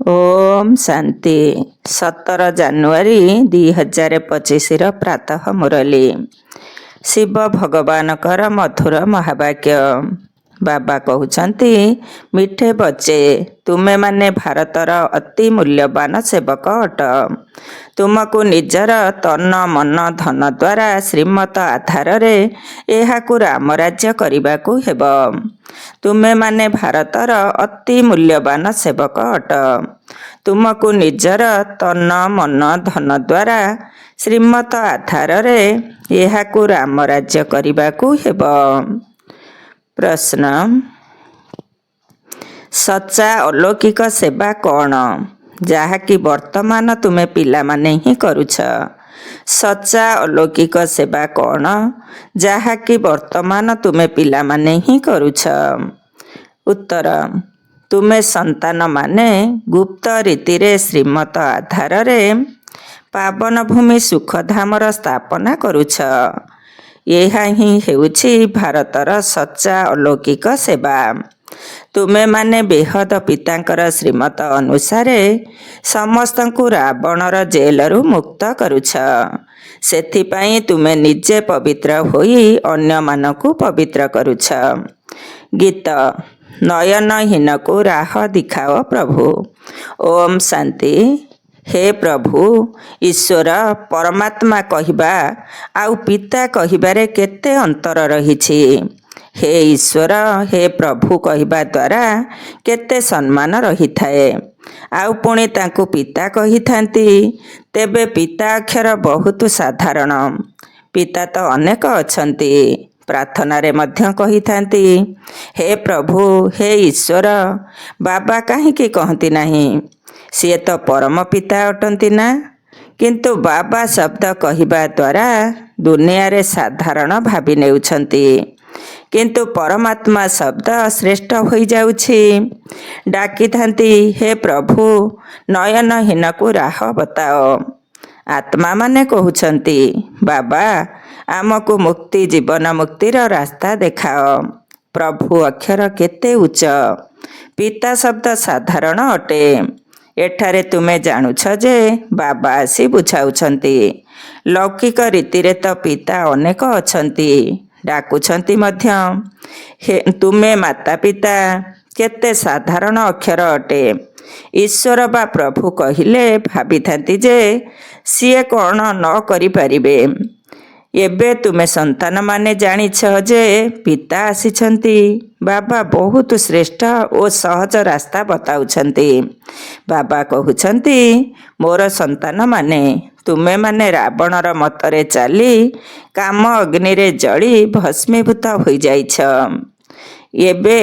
Om Shanti 17 January 2025 प्रातः मुरली शिव भगवान कर मधुर महावाक्य। बाबा कहते मिठे बच्चे तुमे माने भारतर अति मूल्यवान सेवक अट। तुमको निजर तन मन धन द्वारा श्रीमत आधार रे एहाकु राम राज्य करबाकू हेब। तुमे माने भारतर अति मूल्यवान सेवक अट। तुमको निजर तन मन धन द्वारा श्रीमत आधार रे एहाकु राम राज्य करबाकू हेब। प्रश्न सच्चा अलौकिक सेवा कौन जहाँकि वर्तमान तुमे पिला माने ही करुछ। सच्चा अलौकिक सेवा कौन जहाँकि वर्तमान तुमे पिला माने ही करुछ। उत्तर तुमे संतान माने गुप्त रीति रे श्रीमत आधार रे पावन भूमि सुखधामर स्थापना करुछ। यह ही हेउछि भारतर सच्चा अलौकिक सेवा। तुमे माने बेहद पितांकर श्रीमत अनुसारे समस्तंकु रावणर जेलरू मुक्त करुछ। सेथिपाई तुमे निजे पवित्र होई अन्य मानकु पवित्र करुछ। गीत नयनहीन को राह दिखाओ प्रभु। ओम शांति। हे प्रभु ईश्वर परमात्मा कहिबा आउ पिता कहिबारे केते अंतर रहिछि। हे ईश्वर हे प्रभु कहिबा द्वारा केते सम्मान रही थाए। आउ पुणी तांकु पिता कही थांती। तेबे पिता अक्षर बहुत साधारण। पिता तो अनेक अछंती। प्रार्थना रे मध्य कही थांती हे प्रभु हे ईश्वर। बाबा काहे की कहती नहीं सी तो परम पिता अटंती ना। किंतु बाबा शब्द कहिबा द्वारा दुनिया रे साधारण भावी नेउछंती। किंतु परमात्मा शब्द श्रेष्ठ होई जाउछि। डाकी थांती हे प्रभु नयनहीन को राह बताओ। आत्मा माने कहउछंती बाबा आमको मुक्ति जीवन मुक्तिर रास्ता देखाओ। प्रभु अक्षर केते उच्च। पिता शब्द साधारण अटे। एठारे तुमे जानुछ जे बाबा आसी बुझाउछंती। लौकिक रीति रे तो पिता अनेक अछंती डाकुछंती मध्य। हे तुमे माता पिता केते साधारण अक्षर अटे। ईश्वर बा प्रभु कहिले भावी थांती जे सीए कौन न करि परिबे। एबे तुमे संतान माने जानिछ जे पिता आसीछंती। बाबा बहुत श्रेष्ठ और सहज रास्ता बताउछंती। बाबा कहउछंती मोर संतान माने तुमे माने रावणर मतरे चाली काम अग्नि रे जली भस्मीभूत होई जाइछ। एबे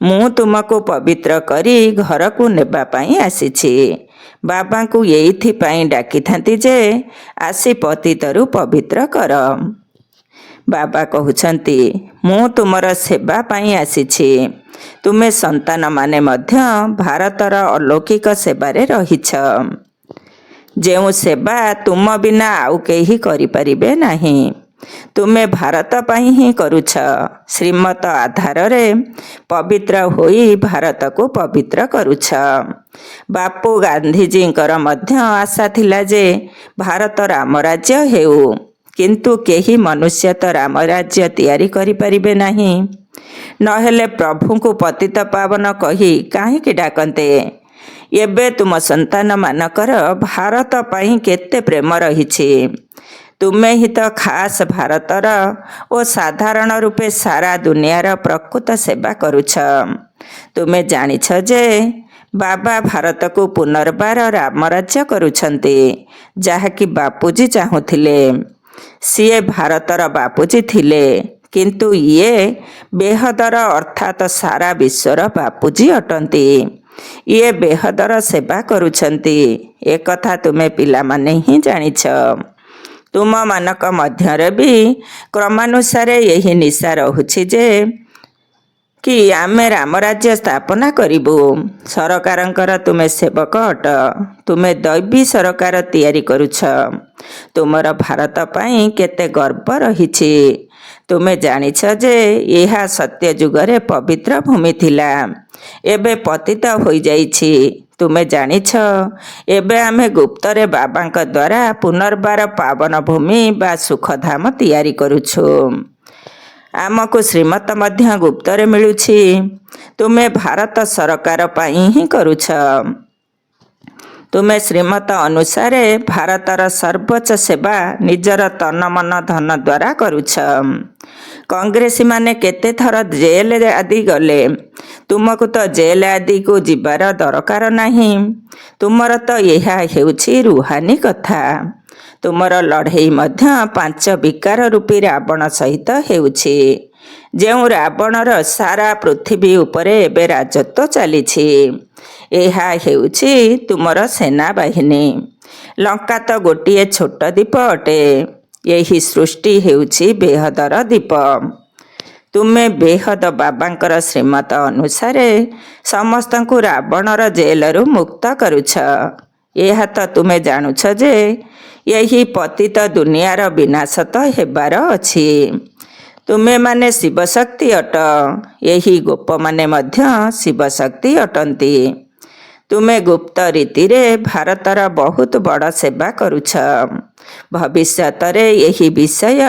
मु तुमको पवित्र करी घर को नेबा पाई आसीछि। बाबा को एइथि पाई डाकी थांती जे आसी पतितरु पवित्र कर। बाबा कहउछंती मु तुमर सेवा पाई आसीछि। तुमे संतान माने मध्य भारतर अलौकिक सेवारे रहिछ। जेउ सेवा तुम बिना आउ केही करि परिबे नाही। तुमे भारत पाई ही करुछ। श्रीमत आधार रे पवित्र होई भारत को पवित्र करुछ। बापू गांधीजींकर मध्य आशा थिला जे भारत राम राज्य हेउ। किंतु केही मनुष्य तो राम राज्य तैयारी करि परिबे नाही। नहेले प्रभु को पतित पावन कही काहे की डाकंते। एबे तुम संतान मानकर भारत पाई केते प्रेम रहिछि। तुमे ही तो खास भारतर ओ साधारण रूपे सारा दुनियार प्रकृत सेवा करुछ। तुमे जानिछ जे बाबा भारत को पुनर्बार राम राज्य करुछंती जहाँकि बापूजी चाहुथिले। सीए भारतर बापूजी थिले किंतु ये बेहदर अर्थात सारा विश्वर बापूजी अटंती। ये बेहदर सेवा करुछंती। एक कथा तुमे पिला माने ही जानिछ। तुम मानक मध्यरे भी क्रमानुसारे यही निशा रहुछि जे कि आमे राम राज्य स्थापना करिबु। सरकारंकर तुमे सेवक अट। तुमे दैवी सरकार तैयारी करुछ। तुमर भारत पाई केते गर्व रहिछि। तुमे जानिछ जे यह सत्य जुगरे पवित्र भूमि थिला। एबे पतित होई जाइछि। ତୁମେ ଜାଣିଛ ଏବେ ଆମେ ଗୁପ୍ତରେ ବାବାଙ୍କ ଦ୍ୱାରା ପୁନର୍ବାର ପାବନ ଭୂମି ବା ସୁଖଧାମ ତିଆରି କରୁଛୁ। ଆମକୁ ଶ୍ରୀମତ ମଧ୍ୟ ଗୁପ୍ତରେ ମିଳୁଛି। ତୁମେ ଭାରତ ସରକାର ପାଇଁ ହିଁ କରୁଛ। ତୁମେ ଶ୍ରୀମତ ଅନୁସାରେ ଭାରତର ସର୍ବୋଚ୍ଚ ସେବା ନିଜର ତନ ମନ ଧନ ଦ୍ୱାରା କରୁଛ। କଂଗ୍ରେସୀମାନେ କେତେଥର ଜେଲ ଆଦି ଗଲେ। ତୁମକୁ ତ ଜେଲ ଆଦିକୁ ଯିବାର ଦରକାର ନାହିଁ। ତୁମର ତ ଏହା ହେଉଛି ରୁହାନୀ କଥା। ତୁମର ଲଢ଼େଇ ମଧ୍ୟ 5 ବିକାର ରୂପୀ ରାବଣ ସହିତ ହେଉଛି। ଯେଉଁ ରାବଣର ସାରା ପୃଥିବୀ ଉପରେ ଏବେ ରାଜତ୍ୱ ଚାଲିଛି। ଏହା ହେଉଛି ତୁମର ସେନାବାହିନୀ। ଲଙ୍କା ତ ଗୋଟିଏ ଛୋଟ ଦ୍ୱୀପ ଅଟେ। ଏହି ସୃଷ୍ଟି ହେଉଛି ବେହଦର ଦ୍ୱୀପ। ତୁମେ ବେହଦ ବାବାଙ୍କର ଶ୍ରୀମତ ଅନୁସାରେ ସମସ୍ତଙ୍କୁ ରାବଣର ଜେଲରୁ ମୁକ୍ତ କରୁଛ। ଏହା ତ ତୁମେ ଜାଣୁଛ ଯେ ଏହି ପତିତ ଦୁନିଆର ବିନାଶ ତ ହେବାର ଅଛି। ତୁମେମାନେ ଶିବଶକ୍ତି ଅଟ। ଏହି ଗୋପମାନେ ମଧ୍ୟ ଶିବଶକ୍ତି ଅଟନ୍ତି। ତୁମେ ଗୁପ୍ତ ରୀତିରେ ଭାରତର ବହୁତ ବଡ଼ ସେବା କରୁଛ। ଭବିଷ୍ୟତରେ ଏହି ବିଷୟ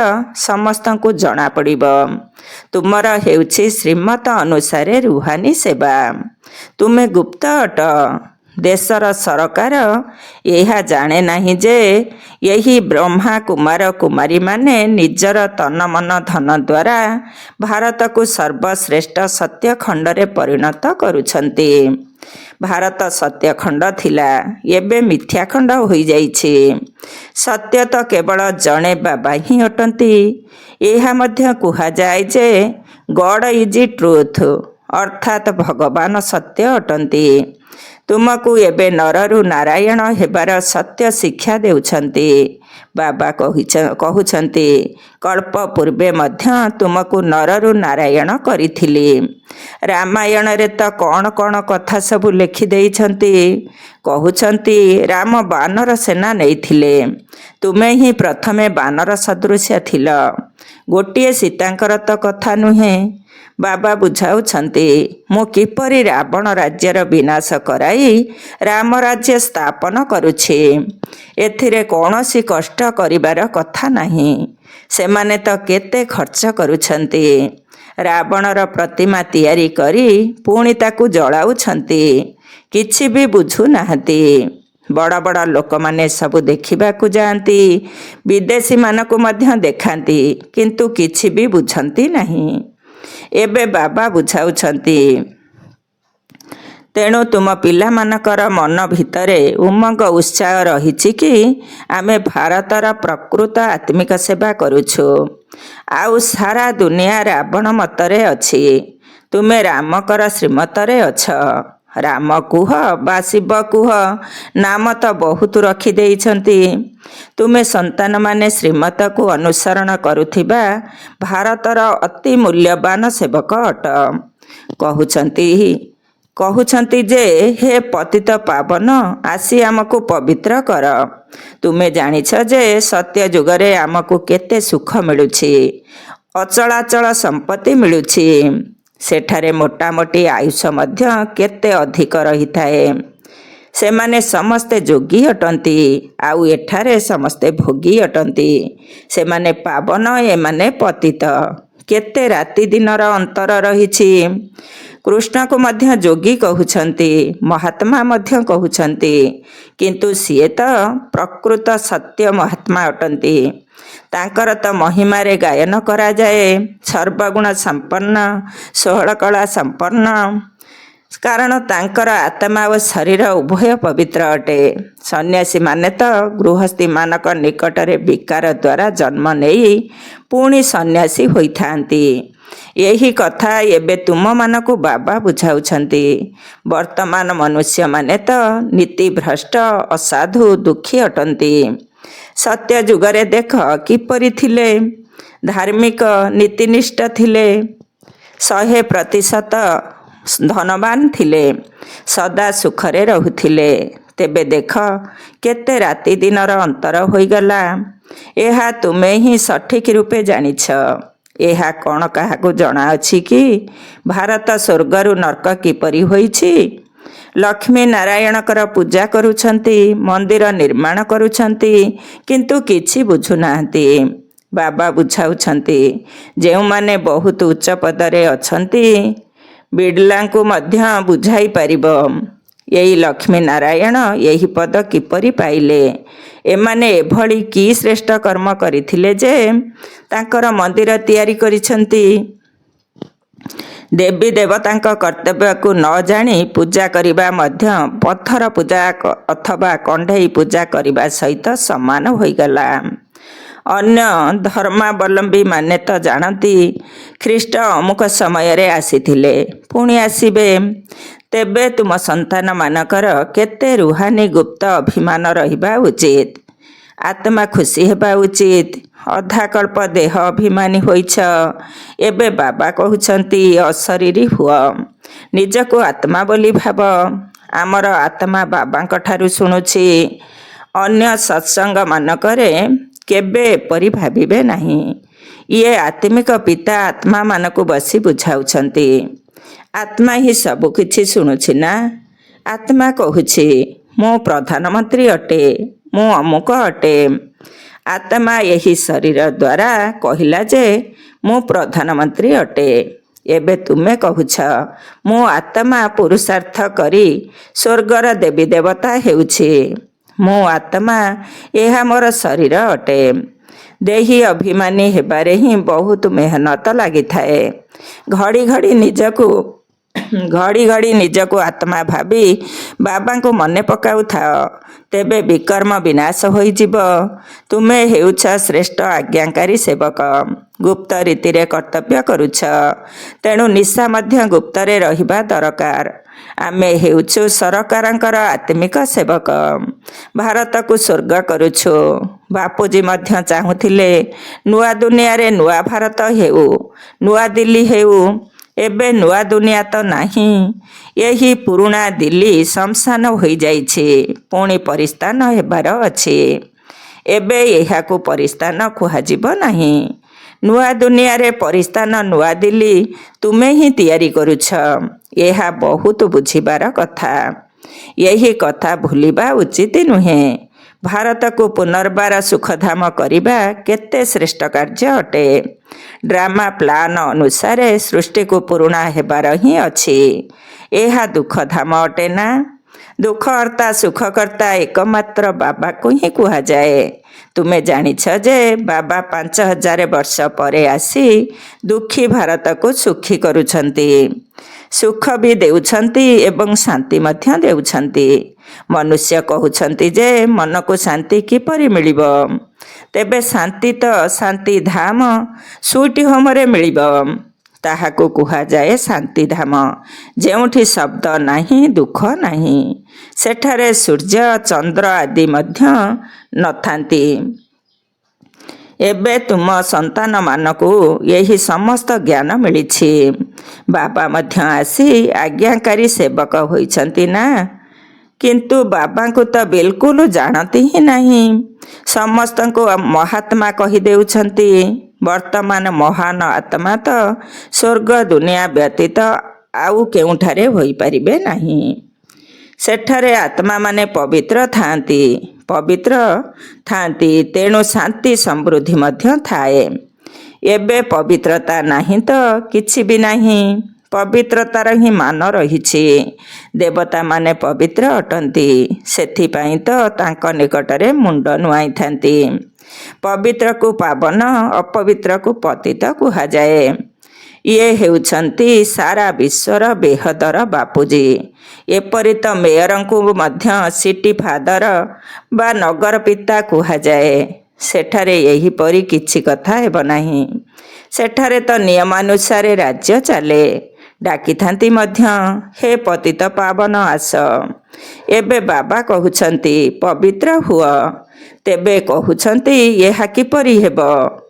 ସମସ୍ତଙ୍କୁ ଜଣାପଡ଼ିବ। ତୁମର ହେଉଛି ଶ୍ରୀମତ ଅନୁସାରେ ରୁହାନୀ ସେବା। ତୁମେ ଗୁପ୍ତ ଅଟ। ଦେଶର ସରକାର ଏହା ଜାଣେ ନାହିଁ ଯେ ଏହି ବ୍ରହ୍ମା କୁମାର କୁମାରୀମାନେ ନିଜର ତନ ମନ ଧନ ଦ୍ୱାରା ଭାରତକୁ ସର୍ବଶ୍ରେଷ୍ଠ ସତ୍ୟଖଣ୍ଡରେ ପରିଣତ କରୁଛନ୍ତି। ଭାରତ ସତ୍ୟଖଣ୍ଡ ଥିଲା, ଏବେ ମିଥ୍ୟାଖଣ୍ଡ ହୋଇଯାଇଛି। ସତ୍ୟ ତ କେବଳ ଜଣେ ବାବା ହିଁ ଅଟନ୍ତି। ଏହା ମଧ୍ୟ କୁହାଯାଏ ଯେ ଗଡ଼ ଇଜ୍ ଟ୍ରୁଥ୍, ଅର୍ଥାତ୍ ଭଗବାନ ସତ୍ୟ ଅଟନ୍ତି। ତୁମକୁ ଏବେ ନରରୁ ନାରାୟଣ ହେବାର ସତ୍ୟ ଶିକ୍ଷା ଦେଉଛନ୍ତି। ବାବା କହୁଛନ୍ତି କଳ୍ପ ପୂର୍ବେ ମଧ୍ୟ ତୁମକୁ ନରରୁ ନାରାୟଣ କରିଥିଲି। ରାମାୟଣରେ ତ କ'ଣ କ'ଣ କଥା ସବୁ ଲେଖିଦେଇଛନ୍ତି। କହୁଛନ୍ତି ରାମ ବାନର ସେନା ନେଇଥିଲେ। ତୁମେ ହିଁ ପ୍ରଥମେ ବାନର ସଦୃଶ୍ୟ ଥିଲ। ଗୋଟିଏ ସୀତାଙ୍କର ତ କଥା ନୁହେଁ। ବାବା ବୁଝାଉଛନ୍ତି ମୁଁ କିପରି ରାବଣ ରାଜ୍ୟର ବିନାଶ କରାଇ ରାମ ରାଜ୍ୟ ସ୍ଥାପନ କରୁଛି। ଏଥିରେ କୌଣସି କଷ୍ଟ କରିବାର କଥା ନାହିଁ। ସେମାନେ ତ କେତେ ଖର୍ଚ୍ଚ କରୁଛନ୍ତି। ରାବଣର ପ୍ରତିମା ତିଆରି କରି ପୁଣି ତାକୁ ଜଳାଉଛନ୍ତି। କିଛି ବି ବୁଝୁନାହାନ୍ତି। ବଡ଼ ବଡ଼ ଲୋକମାନେ ସବୁ ଦେଖିବାକୁ ଯାଆନ୍ତି। ବିଦେଶୀମାନଙ୍କୁ ମଧ୍ୟ ଦେଖାନ୍ତି, କିନ୍ତୁ କିଛି ବି ବୁଝନ୍ତି ନାହିଁ। ଏବେ ବାବା ବୁଝାଉଛନ୍ତି ତେଣୁ ତୁମ ପିଲାମାନଙ୍କର ମନ ଭିତରେ ଉମଙ୍ଗ ଉତ୍ସାହ ରହିଛି କି ଆମେ ଭାରତର ପ୍ରକୃତ ଆତ୍ମିକ ସେବା କରୁଛୁ। ଆଉ ସାରା ଦୁନିଆ ରାବଣ ମତରେ ଅଛି। ତୁମେ ରାମଙ୍କର ଶ୍ରୀମତରେ ଅଛ। ରାମ କୁହ ବା ଶିବ କୁହ, ନାମ ତ ବହୁତ ରଖିଦେଇଛନ୍ତି। ତୁମେ ସନ୍ତାନମାନେ ଶ୍ରୀମତକୁ ଅନୁସରଣ କରୁଥିବା ଭାରତର ଅତି ମୂଲ୍ୟବାନ ସେବକ ଅଟ। କହୁଛନ୍ତି ଯେ ହେ ପତିତ ପାବନ, ଆସି ଆମକୁ ପବିତ୍ର କର। ତୁମେ ଜାଣିଛ ଯେ ସତ୍ୟ ଯୁଗରେ ଆମକୁ କେତେ ସୁଖ ମିଳୁଛି। ଅଚଳାଚଳ ସମ୍ପତ୍ତି ମିଳୁଛି। ସେଠାରେ ମୋଟାମୋଟି ଆୟୁଷ ମଧ୍ୟ କେତେ ଅଧିକ ରହିଥାଏ। ସେମାନେ ସମସ୍ତେ ଯୋଗୀ ଅଟନ୍ତି, ଆଉ ଏଠାରେ ସମସ୍ତେ ଭୋଗୀ ଅଟନ୍ତି। ସେମାନେ ପାବନ, ଏମାନେ ପତିତ। କେତେ ରାତି ଦିନର ଅନ୍ତର ରହିଛି। କୃଷ୍ଣକୁ ମଧ୍ୟ ଯୋଗୀ କହୁଛନ୍ତି, ମହାତ୍ମା ମଧ୍ୟ କହୁଛନ୍ତି, କିନ୍ତୁ ସିଏ ତ ପ୍ରକୃତ ସତ୍ୟ ମହାତ୍ମା ଅଟନ୍ତି। ତାଙ୍କର ତ ମହିମାରେ ଗାୟନ କରାଯାଏ ସର୍ବଗୁଣ ସମ୍ପନ୍ନ, 16 କଳା ସମ୍ପନ୍ନ। କାରଣ ତାଙ୍କର ଆତ୍ମା ଓ ଶରୀର ଉଭୟ ପବିତ୍ର ଅଟେ। ସନ୍ନ୍ୟାସୀମାନେ ତ ଗୃହସ୍ଥୀମାନଙ୍କ ନିକଟରେ ବିକାର ଦ୍ୱାରା ଜନ୍ମ ନେଇ ପୁଣି ସନ୍ନ୍ୟାସୀ ହୋଇଥାନ୍ତି। ଏହି କଥା ଏବେ ତୁମମାନଙ୍କୁ ବାବା ବୁଝାଉଛନ୍ତି। ବର୍ତ୍ତମାନ ମନୁଷ୍ୟମାନେ ତ ନୀତିଭ୍ରଷ୍ଟ, ଅସାଧୁ, ଦୁଃଖୀ ଅଟନ୍ତି। ସତ୍ୟ ଯୁଗରେ ଦେଖ କିପରି ଥିଲେ। ଧାର୍ମିକ, ନୀତିନିଷ୍ଠ ଥିଲେ। 100% ଧନବାନ ଥିଲେ। ସଦା ସୁଖରେ ରହୁଥିଲେ। ତେବେ ଦେଖ କେତେ ରାତି ଦିନର ଅନ୍ତର ହୋଇଗଲା। ଏହା ତୁମେ ହିଁ ସଠିକ୍ ରୂପେ ଜାଣିଛ। ଏହା କ'ଣ କାହାକୁ ଜଣାଅଛି କି ଭାରତ ସ୍ୱର୍ଗରୁ ନର୍କ କିପରି ହୋଇଛି? ଲକ୍ଷ୍ମୀ ନାରାୟଣଙ୍କର ପୂଜା କରୁଛନ୍ତି, ମନ୍ଦିର ନିର୍ମାଣ କରୁଛନ୍ତି, କିନ୍ତୁ କିଛି ବୁଝୁନାହାନ୍ତି। ବାବା ବୁଝାଉଛନ୍ତି, ଯେଉଁମାନେ ବହୁତ ଉଚ୍ଚ ପଦରେ ଅଛନ୍ତି ବିଡ଼ଲାଙ୍କୁ ମଧ୍ୟ ବୁଝାଇ ପାରିବ। ଏଇ ଲକ୍ଷ୍ମୀ ନାରାୟଣ ଏହି ପଦ କିପରି ପାଇଲେ? ଏମାନେ ଏଭଳି କି ଶ୍ରେଷ୍ଠ କର୍ମ କରିଥିଲେ ଯେ ତାଙ୍କର ମନ୍ଦିର ତିଆରି କରିଛନ୍ତି? ଦେବୀ ଦେବତାଙ୍କ କର୍ତ୍ତବ୍ୟକୁ ନ ଜାଣି ପୂଜା କରିବା ମଧ୍ୟ ପଥର ପୂଜା ଅଥବା କଣ୍ଢେଇ ପୂଜା କରିବା ସହିତ ସମାନ ହୋଇଗଲା। ଅନ୍ୟ ଧର୍ମାବଲମ୍ବୀମାନେ ତ ଜାଣନ୍ତି ଖ୍ରୀଷ୍ଟ ଅମୁକ ସମୟରେ ଆସିଥିଲେ, ପୁଣି ଆସିବେ। ତେବେ ତୁମ ସନ୍ତାନମାନଙ୍କର କେତେ ରୁହାନୀ ଗୁପ୍ତ ଅଭିମାନ ରହିବା ଉଚିତ। ଆତ୍ମା ଖୁସି ହେବା ଉଚିତ। ଅଧାକଳ୍ପ ଦେହ ଅଭିମାନୀ ହୋଇଛ। ଏବେ ବାବା କହୁଛନ୍ତି ଅଶରୀରୀ ହୁଅ, ନିଜକୁ ଆତ୍ମା ବୋଲି ଭାବ। ଆମର ଆତ୍ମା ବାବାଙ୍କ ଠାରୁ ଶୁଣୁଛି। ଅନ୍ୟ ସତ୍ସଙ୍ଗମାନଙ୍କରେ କେବେ ଏପରି ଭାବିବେ ନାହିଁ। ଇଏ ଆତ୍ମିକ ପିତା ଆତ୍ମାମାନଙ୍କୁ ବସି ବୁଝାଉଛନ୍ତି। ଆତ୍ମା ହିଁ ସବୁ କିଛି ଶୁଣୁଛି ନା। ଆତ୍ମା କହୁଛି, ମୁଁ ପ୍ରଧାନମନ୍ତ୍ରୀ ଅଟେ, ମୁଁ ଅମୁକ ଅଟେ। ଆତ୍ମା ଏହି ଶରୀର ଦ୍ୱାରା କହିଲା ଯେ ମୁଁ ପ୍ରଧାନମନ୍ତ୍ରୀ ଅଟେ। ଏବେ ତୁମେ କହୁଛ, ମୁଁ ଆତ୍ମା ପୁରୁଷାର୍ଥ କରି ସ୍ୱର୍ଗର ଦେବୀ ଦେବତା ହେଉଛି। ମୁଁ ଆତ୍ମା, ଏହା ମୋର ଶରୀର ଅଟେ। ଦେହୀ ଅଭିମାନୀ ହେବାରେ ହିଁ ବହୁତ ମେହନତ ଲାଗିଥାଏ। ଘଡ଼ି ଘଡ଼ି ନିଜକୁ ଆତ୍ମା ଭାବି ବାବାଙ୍କୁ ମନେ ପକାଉଥାଅ, ତେବେ ବିକର୍ମ ବିନାଶ ହୋଇଯିବ। ତୁମେ ହେଉଛ ଶ୍ରେଷ୍ଠ ଆଜ୍ଞାକାରୀ ସେବକ। ଗୁପ୍ତ ରୀତିରେ କର୍ତ୍ତବ୍ୟ କରୁଛ, ତେଣୁ ନିଶା ମଧ୍ୟ ଗୁପ୍ତରେ ରହିବା ଦରକାର। ଆମେ ହେଉଛୁ ସରକାରଙ୍କର ଆତ୍ମିକ ସେବକ। ଭାରତକୁ ସ୍ୱର୍ଗ କରୁଛୁ। ବାପୁଜୀ ମଧ୍ୟ ଚାହୁଁଥିଲେ ନୂଆ ଦୁନିଆରେ ନୂଆ ଭାରତ ହେଉ, ନୂଆ ଦିଲ୍ଲୀ ହେଉ। ଏବେ ନୂଆ ଦୁନିଆ ତ ନାହିଁ। ଏହି ପୁରୁଣା ଦିଲ୍ଲୀ ଶ୍ମଶାନ ହୋଇଯାଇଛି, ପୁଣି ପରିସ୍ଥାନ ହେବାର ଅଛି। ଏବେ ଏହାକୁ ପରିସ୍ଥାନ କୁହାଯିବ ନାହିଁ। ନୂଆ ଦୁନିଆରେ ପରିସ୍ଥାନ ନୂଆ ଦିଲ୍ଲୀ ତୁମେ ହିଁ ତିଆରି କରୁଛ। ଏହା ବହୁତ ବୁଝିବାର କଥା। ଏହି କଥା ଭୁଲିବା ଉଚିତ ନୁହେଁ। ଭାରତକୁ ପୁନର୍ବାର ସୁଖଧାମ କରିବା କେତେ ଶ୍ରେଷ୍ଠ କାର୍ଯ୍ୟ ଅଟେ। ଡ୍ରାମା ପ୍ଲାନ ଅନୁସାରେ ସୃଷ୍ଟିକୁ ପୁରୁଣା ହେବାର ହିଁ ଅଛି। ଏହା ଦୁଃଖଧାମ ଅଟେ ନା। ଦୁଃଖହର୍ତ୍ତା ସୁଖକର୍ତ୍ତା ଏକମାତ୍ର ବାବାକୁ ହିଁ କୁହାଯାଏ। ତୁମେ ଜାଣିଛ ଯେ ବାବା 5000 ବର୍ଷ ପରେ ଆସି ଦୁଃଖୀ ଭାରତକୁ ସୁଖୀ କରୁଛନ୍ତି। ସୁଖ ବି ଦେଉଛନ୍ତି ଏବଂ ଶାନ୍ତି ମଧ୍ୟ ଦେଉଛନ୍ତି। ମନୁଷ୍ୟ କହୁଛନ୍ତି ଯେ ମନକୁ ଶାନ୍ତି କିପରି ମିଳିବ? ତେବେ ଶାନ୍ତି ତ ଶାନ୍ତି ଧାମ ସୁଇଟ୍ ହୋମରେ ମିଳିବ। ତାହାକୁ କୁହାଯାଏ ଶାନ୍ତିଧାମ। ଯେଉଁଠି ଶବ୍ଦ ନାହିଁ, ଦୁଃଖ ନାହିଁ। ସେଠାରେ ସୂର୍ଯ୍ୟ ଚନ୍ଦ୍ର ଆଦି ମଧ୍ୟ ନଥାନ୍ତି। ଏବେ ତୁମ ସନ୍ତାନମାନଙ୍କୁ ଏହି ସମସ୍ତ ଜ୍ଞାନ ମିଳିଛି। ବାବା ମଧ୍ୟ ଆସି ଆଜ୍ଞାକାରୀ ସେବକ ହୋଇଛନ୍ତି ନା। କିନ୍ତୁ ବାବାଙ୍କୁ ତ ବିଲକୁଲ ଜାଣନ୍ତି ହିଁ ନାହିଁ। ସମସ୍ତଙ୍କୁ ମହାତ୍ମା କହିଦେଉଛନ୍ତି। ବର୍ତ୍ତମାନ ମହାନ ଆତ୍ମା ତ ସ୍ୱର୍ଗ ଦୁନିଆ ବ୍ୟତୀତ ଆଉ କେଉଁଠାରେ ହୋଇପାରିବେ ନାହିଁ। ସେଠାରେ ଆତ୍ମାମାନେ ପବିତ୍ର ଥାଆନ୍ତି, ତେଣୁ ଶାନ୍ତି ସମୃଦ୍ଧି ମଧ୍ୟ ଥାଏ। ଏବେ ପବିତ୍ରତା ନାହିଁ ତ କିଛି ବି ନାହିଁ। ପବିତ୍ରତାର ହିଁ ମାନ ରହିଛି। ଦେବତାମାନେ ପବିତ୍ର ଅଟନ୍ତି, ସେଥିପାଇଁ ତ ତାଙ୍କ ନିକଟରେ ମୁଣ୍ଡ ନୁଆଁଇଥାନ୍ତି। ପବିତ୍ରକୁ ପାବନ, ଅପବିତ୍ରକୁ ପତିତ କୁହାଯାଏ। ଇଏ ହେଉଛନ୍ତି ସାରା ବିଶ୍ୱର ବେହଦର ବାପୁଜୀ। ଏପରି ତ ମେୟରଙ୍କୁ ମଧ୍ୟ ସିଟି ଫାଦର ବା ନଗର ପିତା କୁହାଯାଏ। ସେଠାରେ ଏହିପରି କିଛି କଥା ହେବ ନାହିଁ। ସେଠାରେ ତ ନିୟମାନୁସାରେ ରାଜ୍ୟ ଚାଲେ। ଡାକିଥାନ୍ତି ମଧ୍ୟ, ହେ ପତିତ ପାବନ ଆସ। ଏବେ ବାବା କହୁଛନ୍ତି ପବିତ୍ର ହୁଅ। ତେବେ କହୁଛନ୍ତି ଏହା କିପରି ହେବ?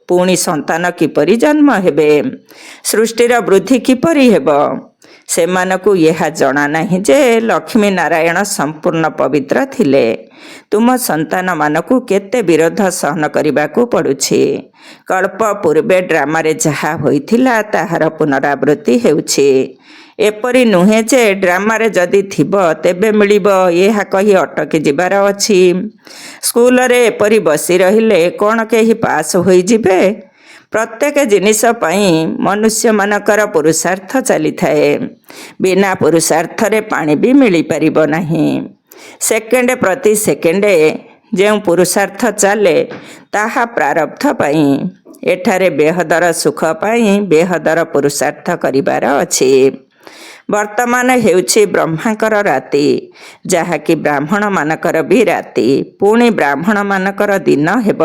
ପୁଣି ସନ୍ତାନ କିପରି ଜନ୍ମ ହେବେ? ସୃଷ୍ଟିର ବୃଦ୍ଧି କିପରି ହେବ? ସେମାନଙ୍କୁ ଏହା ଜଣା ନାହିଁ ଯେ ଲକ୍ଷ୍ମୀ ନାରାୟଣ ସମ୍ପୂର୍ଣ୍ଣ ପବିତ୍ର ଥିଲେ। ତୁମ ସନ୍ତାନମାନଙ୍କୁ କେତେ ବିରୋଧ ସହନ କରିବାକୁ ପଡ଼ୁଛି। କଳ୍ପ ପୂର୍ବେ ଡ୍ରାମାରେ ଯାହା ହୋଇଥିଲା ତାହାର ପୁନରାବୃତ୍ତି ହେଉଛି। ଏପରି ନୁହେଁ ଯେ ଡ୍ରାମାରେ ଯଦି ଥିବ ତେବେ ମିଳିବ ଏହା କହି ଅଟକି ଯିବାର ଅଛି। ସ୍କୁଲରେ ଏପରି ବସି ରହିଲେ କ'ଣ କେହି ପାସ୍ ହୋଇଯିବେ? ପ୍ରତ୍ୟେକ ଜିନିଷ ପାଇଁ ମନୁଷ୍ୟମାନଙ୍କର ପୁରୁଷାର୍ଥ ଚାଲିଥାଏ। ବିନା ପୁରୁଷାର୍ଥରେ ପାଣି ବି ମିଳିପାରିବ ନାହିଁ। ସେକେଣ୍ଡ ପ୍ରତି ସେକେଣ୍ଡ ଯେଉଁ ପୁରୁଷାର୍ଥ ଚାଲେ ତାହା ପ୍ରାରବ୍ଧ ପାଇଁ। ଏଠାରେ ବେହଦର ସୁଖ ପାଇଁ ବେହଦର ପୁରୁଷାର୍ଥ କରିବାର ଅଛି। ବର୍ତ୍ତମାନ ହେଉଛି ବ୍ରହ୍ମାଙ୍କର ରାତି, ଯାହାକି ବ୍ରାହ୍ମଣମାନଙ୍କର ବି ରାତି, ପୁଣି ବ୍ରାହ୍ମଣମାନଙ୍କର ଦିନ ହେବ।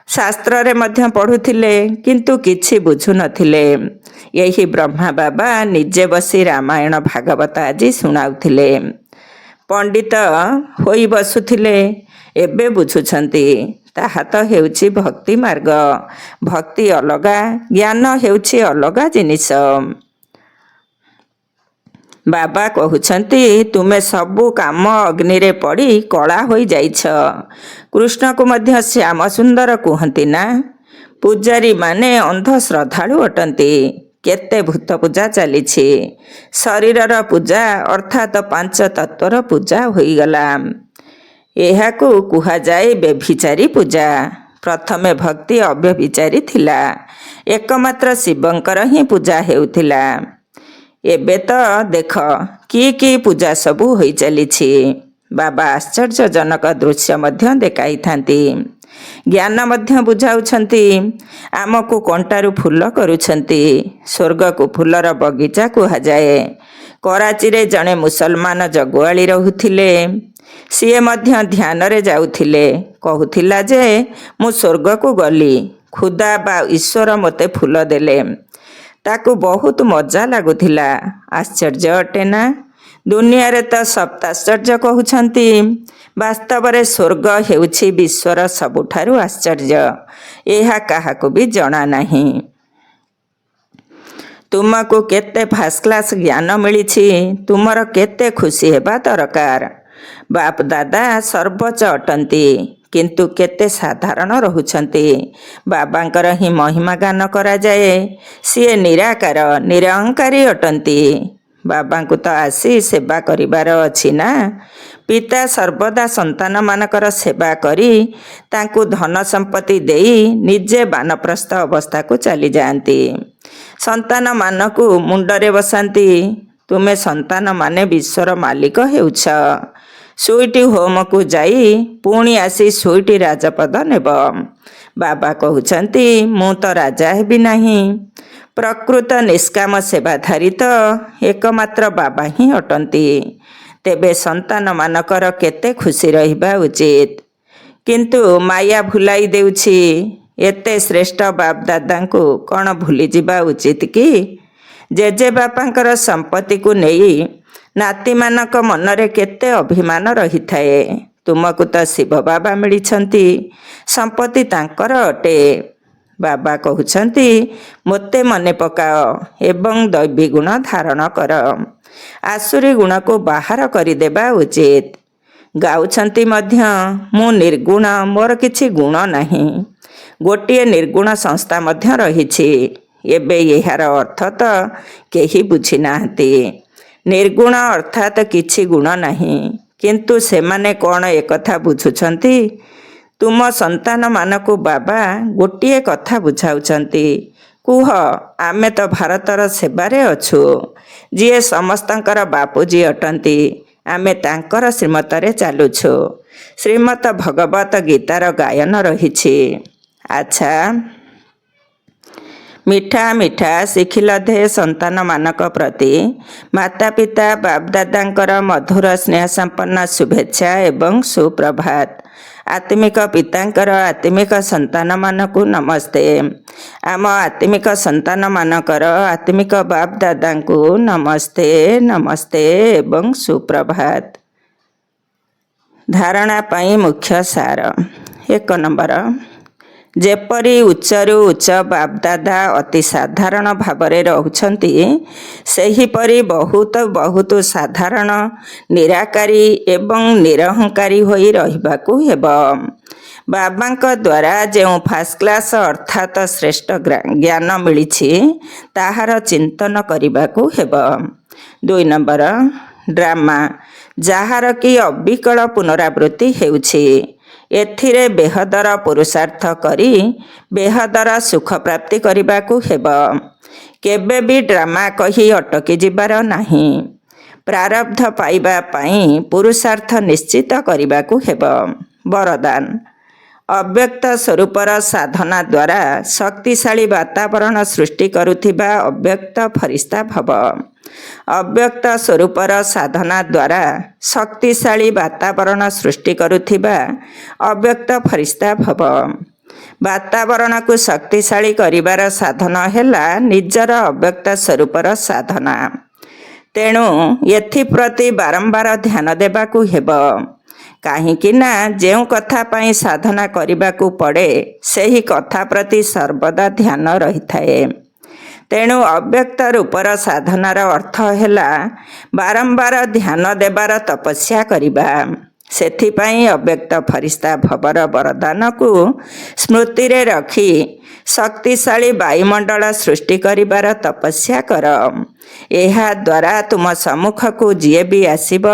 ଶାସ୍ତ୍ରରେ ମଧ୍ୟ ପଢ଼ୁଥିଲେ, କିନ୍ତୁ କିଛି ବୁଝୁନଥିଲେ। ଏହି ବ୍ରହ୍ମା ବାବା ନିଜେ ବସି ରାମାୟଣ ଭାଗବତ ଆଜି ଶୁଣାଉଥିଲେ। ପଣ୍ଡିତ ହୋଇ ବସୁଥିଲେ, ଏବେ ବୁଝୁଛନ୍ତି। ତାହା ତ ହେଉଛି ଭକ୍ତି ମାର୍ଗ। ଭକ୍ତି ଅଲଗା, ଜ୍ଞାନ ହେଉଛି ଅଲଗା ଜିନିଷ। ବାବା କହୁଛନ୍ତି, ତୁମେ ସବୁ କାମ ଅଗ୍ନିରେ ପଡ଼ି କଳା ହୋଇଯାଇଛ। କୃଷ୍ଣକୁ ମଧ୍ୟ ଶ୍ୟାମ ସୁନ୍ଦର କୁହନ୍ତି ନା? ପୂଜାରୀମାନେ ଅନ୍ଧ ଶ୍ରଦ୍ଧାଳୁ ଅଟନ୍ତି। କେତେ ଭୂତ ପୂଜା ଚାଲିଛି। ଶରୀରର ପୂଜା ଅର୍ଥାତ୍ ପାଞ୍ଚ ତତ୍ତ୍ୱର ପୂଜା ହୋଇଗଲା। ଏହାକୁ କୁହାଯାଏ ବ୍ୟଭିଚାରୀ ପୂଜା। ପ୍ରଥମେ ଭକ୍ତି ଅବ୍ୟଭିଚାରୀ ଥିଲା। ଏକମାତ୍ର ଶିବଙ୍କର ହିଁ ପୂଜା ହେଉଥିଲା। ଏବେ ତ ଦେଖ କି ପୂଜା ସବୁ ହୋଇ ଚାଲିଛି। ବାବା ଆଶ୍ଚର୍ଯ୍ୟଜନକ ଦୃଶ୍ୟ ମଧ୍ୟ ଦେଖାଇଥାନ୍ତି। ଜ୍ଞାନ ମଧ୍ୟ ବୁଝାଉଛନ୍ତି। ଆମକୁ କଣ୍ଟାରୁ ଫୁଲ କରୁଛନ୍ତି। ସ୍ୱର୍ଗକୁ ଫୁଲର ବଗିଚା କୁହାଯାଏ। କରାଚିରେ ଜଣେ ମୁସଲମାନ ଜଗୁଆଳି ରହୁଥିଲେ। ସିଏ ମଧ୍ୟ ଧ୍ୟାନରେ ଯାଉଥିଲେ। କହୁଥିଲା ଯେ ମୁଁ ସ୍ୱର୍ଗକୁ ଗଲି, ଖୁଦା ବା ଈଶ୍ୱର ମୋତେ ଫୁଲ ଦେଲେ। ତାକୁ ବହୁତ ମଜା ଲାଗୁଥିଲା। ଆଶ୍ଚର୍ଯ୍ୟ ଅଟେ ନା? ଦୁନିଆରେ ତ ସପ୍ତାଶ୍ଚର୍ଯ୍ୟ କହୁଛନ୍ତି। ବାସ୍ତବରେ ସ୍ୱର୍ଗ ହେଉଛି ବିଶ୍ୱର ସବୁଠାରୁ ଆଶ୍ଚର୍ଯ୍ୟ। ଏହା କାହାକୁ ବି ଜଣା ନାହିଁ। ତୁମକୁ କେତେ ଫାଷ୍ଟ କ୍ଲାସ୍ ଜ୍ଞାନ ମିଳିଛି, ତୁମର କେତେ ଖୁସି ହେବା ଦରକାର। ବାପ ଦାଦା ସର୍ବୋଚ୍ଚ ଅଟନ୍ତି, କିନ୍ତୁ କେତେ ସାଧାରଣ ରହୁଛନ୍ତି। ବାବାଙ୍କର ହିଁ ମହିମା ଗାନ କରାଯାଏ। ସିଏ ନିରାକାର, ନିରହଙ୍କାରୀ ଅଟନ୍ତି। ବାବାଙ୍କୁ ତ ଆସି ସେବା କରିବାର ଅଛି ନା। ପିତା ସର୍ବଦା ସନ୍ତାନମାନଙ୍କର ସେବା କରି ତାଙ୍କୁ ଧନ ସମ୍ପତ୍ତି ଦେଇ ନିଜେ ବାନପ୍ରସ୍ଥ ଅବସ୍ଥାକୁ ଚାଲିଯାଆନ୍ତି। ସନ୍ତାନମାନଙ୍କୁ ମୁଣ୍ଡରେ ବସାନ୍ତି। ତୁମେ ସନ୍ତାନମାନେ ବିଶ୍ୱର ମାଲିକ ହେଉଛ। ସୁଇଟ୍ ହୋମକୁ ଯାଇ ପୁଣି ଆସି ସୁଇଟ୍ ରାଜପଦ ନେବ। ବାବା କହୁଛନ୍ତି, ମୁଁ ତ ରାଜା ହେବି ନାହିଁ। ପ୍ରକୃତ ନିଷ୍କାମ ସେବାଧାରୀ ତ ଏକମାତ୍ର ବାବା ହିଁ ଅଟନ୍ତି। ତେବେ ସନ୍ତାନମାନଙ୍କର କେତେ ଖୁସି ରହିବା ଉଚିତ। କିନ୍ତୁ ମାୟା ଭୁଲାଇ ଦେଉଛି। ଏତେ ଶ୍ରେଷ୍ଠ ବାପଦାଦାଙ୍କୁ କ'ଣ ଭୁଲିଯିବା ଉଚିତ କି? ଜେଜେବାପାଙ୍କର ସମ୍ପତ୍ତିକୁ ନେଇ ନାତିମାନଙ୍କ ମନରେ କେତେ ଅଭିମାନ ରହିଥାଏ। ତୁମକୁ ତ ଶିବ ବାବା ମିଳିଛନ୍ତି, ସମ୍ପତ୍ତି ତାଙ୍କର ଅଟେ। ବାବା କହୁଛନ୍ତି, ମୋତେ ମନେ ପକାଅ ଏବଂ ଦୈବୀ ଗୁଣ ଧାରଣ କର। ଆସୁରୀ ଗୁଣକୁ ବାହାର କରିଦେବା ଉଚିତ। ଗାଉଛନ୍ତି ମଧ୍ୟ, ମୁଁ ନିର୍ଗୁଣ, ମୋର କିଛି ଗୁଣ ନାହିଁ। ଗୋଟିଏ ନିର୍ଗୁଣ ସଂସ୍ଥା ମଧ୍ୟ ରହିଛି। ଏବେ ଏହାର ଅର୍ଥ ତ କେହି ବୁଝିନାହାନ୍ତି। ନିର୍ଗୁଣ ଅର୍ଥାତ୍ କିଛି ଗୁଣ ନାହିଁ। କିନ୍ତୁ ସେମାନେ କ'ଣ ଏକଥା ବୁଝୁଛନ୍ତି? ତୁମ ସନ୍ତାନମାନଙ୍କୁ ବାବା ଗୋଟିଏ କଥା ବୁଝାଉଛନ୍ତି। କୁହ, ଆମେ ତ ଭାରତର ସେବାରେ ଅଛୁ। ଯିଏ ସମସ୍ତଙ୍କର ବାପୁଜୀ ଅଟନ୍ତି, ଆମେ ତାଙ୍କର ଶ୍ରୀମତରେ ଚାଲୁଛୁ। ଶ୍ରୀମତ ଭଗବତ ଗୀତାର ଗାୟନ ରହିଛି। ଆଚ୍ଛା, ମିଠା ମିଠା ଶିଖିଲଧେ ସନ୍ତାନମାନଙ୍କ ପ୍ରତି ମାତା ପିତା ବାପଦାଦାଙ୍କର ମଧୁର ସ୍ନେହ ସମ୍ପନ୍ନ ଶୁଭେଚ୍ଛା ଏବଂ ସୁପ୍ରଭାତ। ଆତ୍ମିକ ପିତାଙ୍କର ଆତ୍ମିକ ସନ୍ତାନମାନଙ୍କୁ ନମସ୍ତେ। ଆମ ଆତ୍ମିକ ସନ୍ତାନମାନଙ୍କର ଆତ୍ମିକ ବାପଦାଦାଙ୍କୁ ନମସ୍ତେ, ନମସ୍ତେ ଏବଂ ସୁପ୍ରଭାତ। ଧାରଣା ପାଇଁ ମୁଖ୍ୟ ସାର। 1 ନମ୍ବର, ଯେପରି ଉଚ୍ଚରୁ ଉଚ୍ଚ ବାପଦାଦା ଅତି ସାଧାରଣ ଭାବରେ ରହୁଛନ୍ତି, ସେହିପରି ବହୁତ ବହୁତ ସାଧାରଣ, ନିରାକାରୀ ଏବଂ ନିରହଙ୍କାରୀ ହୋଇ ରହିବାକୁ ହେବ। ବାବାଙ୍କ ଦ୍ୱାରା ଯେଉଁ ଫାଷ୍ଟ କ୍ଲାସ୍ ଅର୍ଥାତ୍ ଶ୍ରେଷ୍ଠ ଜ୍ଞାନ ମିଳିଛି ତାହାର ଚିନ୍ତନ କରିବାକୁ ହେବ। 2 ନମ୍ବର ଡ୍ରାମା, ଯାହାର କି ଅବିକଳ ପୁନରାବୃତ୍ତି ହେଉଛି। ଏଥିରେ ବେହଦର ପୁରୁଷାର୍ଥ କରି ବେହଦର ସୁଖ ପ୍ରାପ୍ତି କରିବାକୁ ହେବ। କେବେ ବି ଡ୍ରାମା କହି ଅଟକି ଯିବାର ନାହିଁ। ପ୍ରାରବ୍ଧ ପାଇବା ପାଇଁ ପୁରୁଷାର୍ଥ ନିଶ୍ଚିତ କରିବାକୁ ହେବ। ବରଦାନ, ଅବ୍ୟକ୍ତ ସ୍ୱରୂପର ସାଧନା ଦ୍ୱାରା ଶକ୍ତିଶାଳୀ ବାତାବରଣ ସୃଷ୍ଟି କରୁଥିବା ଅବ୍ୟକ୍ତ ଫରିସ୍ତା ଭବ। ଅବ୍ୟକ୍ତ ସ୍ୱରୂପର ସାଧନା ଦ୍ୱାରା ଶକ୍ତିଶାଳୀ ବାତାବରଣ ସୃଷ୍ଟି କରୁଥିବା ଅବ୍ୟକ୍ତ ଫରିସ୍ତା ଭବ। ବାତାବରଣକୁ ଶକ୍ତିଶାଳୀ କରିବାର ସାଧନ ହେଲା ନିଜର ଅବ୍ୟକ୍ତ ସ୍ୱରୂପର ସାଧନା। ତେଣୁ ଏଥିପ୍ରତି ବାରମ୍ବାର ଧ୍ୟାନ ଦେବାକୁ ହେବ। କାହିଁକି ନା ଯେଉଁ କଥା ପାଇଁ ସାଧନା କରିବାକୁ ପଡ଼େ ସେହି କଥା ପ୍ରତି ସର୍ବଦା ଧ୍ୟାନ ରହିଥାଏ। ତେଣୁ ଅବ୍ୟକ୍ତ ରୂପର ସାଧନାର ଅର୍ଥ ହେଲା ବାରମ୍ବାର ଧ୍ୟାନ ଦେବାର ତପସ୍ୟା କରିବା। ସେଥିପାଇଁ ଅବ୍ୟକ୍ତ ଫରିସ୍ତା ଭବର ବରଦାନକୁ ସ୍ମୃତିରେ ରଖି ଶକ୍ତିଶାଳୀ ବାୟୁମଣ୍ଡଳ ସୃଷ୍ଟି କରିବାର ତପସ୍ୟା କର। ଏହାଦ୍ୱାରା ତୁମ ସମ୍ମୁଖକୁ ଯିଏ ବି ଆସିବ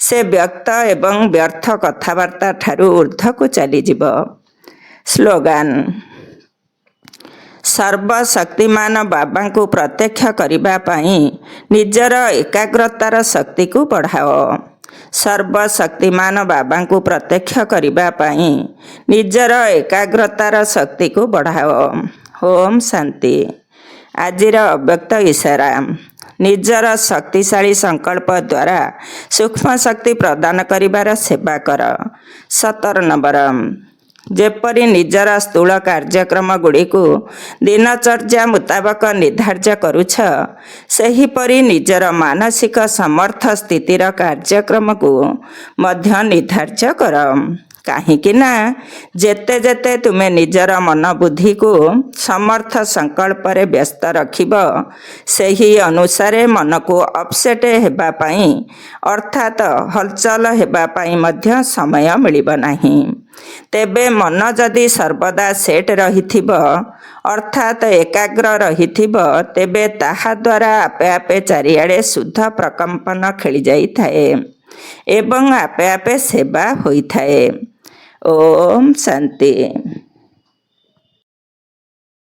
ସେ ବ୍ୟକ୍ତ ଏବଂ ବ୍ୟର୍ଥ କଥାବାର୍ତ୍ତା ଠାରୁ ଊର୍ଦ୍ଧ୍ୱକୁ ଚାଲିଯିବ। ସ୍ଲୋଗାନ, ସର୍ବଶକ୍ତିମାନ ବାବାଙ୍କୁ ପ୍ରତ୍ୟକ୍ଷ କରିବା ପାଇଁ ନିଜର ଏକାଗ୍ରତାର ଶକ୍ତିକୁ ବଢ଼ାଅ। ସର୍ବଶକ୍ତିମାନ ବାବାଙ୍କୁ ପ୍ରତ୍ୟକ୍ଷ କରିବା ପାଇଁ ନିଜର ଏକାଗ୍ରତାର ଶକ୍ତିକୁ ବଢ଼ାଅ। ଓମ୍ ଶାନ୍ତି। ଆଜିର ଅବ୍ୟକ୍ତ ଇଶାରା, ନିଜର ଶକ୍ତିଶାଳୀ ସଂକଳ୍ପ ଦ୍ୱାରା ସୂକ୍ଷ୍ମ ଶକ୍ତି ପ୍ରଦାନ କରିବାର ସେବା କର। 17 ନମ୍ବର, ଯେପରି ନିଜର ସ୍ଥୂଳ କାର୍ଯ୍ୟକ୍ରମ ଗୁଡ଼ିକୁ ଦିନଚର୍ଯ୍ୟା ମୁତାବକ ନିର୍ଦ୍ଧାର୍ଯ୍ୟ କରୁଛ, ସେହିପରି ନିଜର ମାନସିକ ସମର୍ଥ ସ୍ଥିତିର କାର୍ଯ୍ୟକ୍ରମକୁ ମଧ୍ୟ ନିର୍ଦ୍ଧାର୍ଯ୍ୟ କର। କାହିଁକି ନା ଯେତେ ଯେତେ ତୁମେ ନିଜର ମନବୁଦ୍ଧିକୁ ସମର୍ଥ ସଂକଳ୍ପରେ ବ୍ୟସ୍ତ ରଖିବ, ସେହି ଅନୁସାରେ ମନକୁ ଅପସେଟ୍ ହେବା ପାଇଁ ଅର୍ଥାତ୍ ହଲଚଲ ହେବା ପାଇଁ ମଧ୍ୟ ସମୟ ମିଳିବ ନାହିଁ। ତେବେ ମନ ଯଦି ସର୍ବଦା ସେଟ୍ ରହିଥିବ ଅର୍ଥାତ୍ ଏକାଗ୍ର ରହିଥିବ, ତେବେ ତାହାଦ୍ୱାରା ଆପେ ଆପେ ଚାରିଆଡ଼େ ଶୁଦ୍ଧ ପ୍ରକମ୍ପନ ଖେଳିଯାଇଥାଏ ଏବଂ ଆପେ ଆପେ ସେବା ହୋଇଥାଏ। ଓମ୍ ଶାନ୍ତି।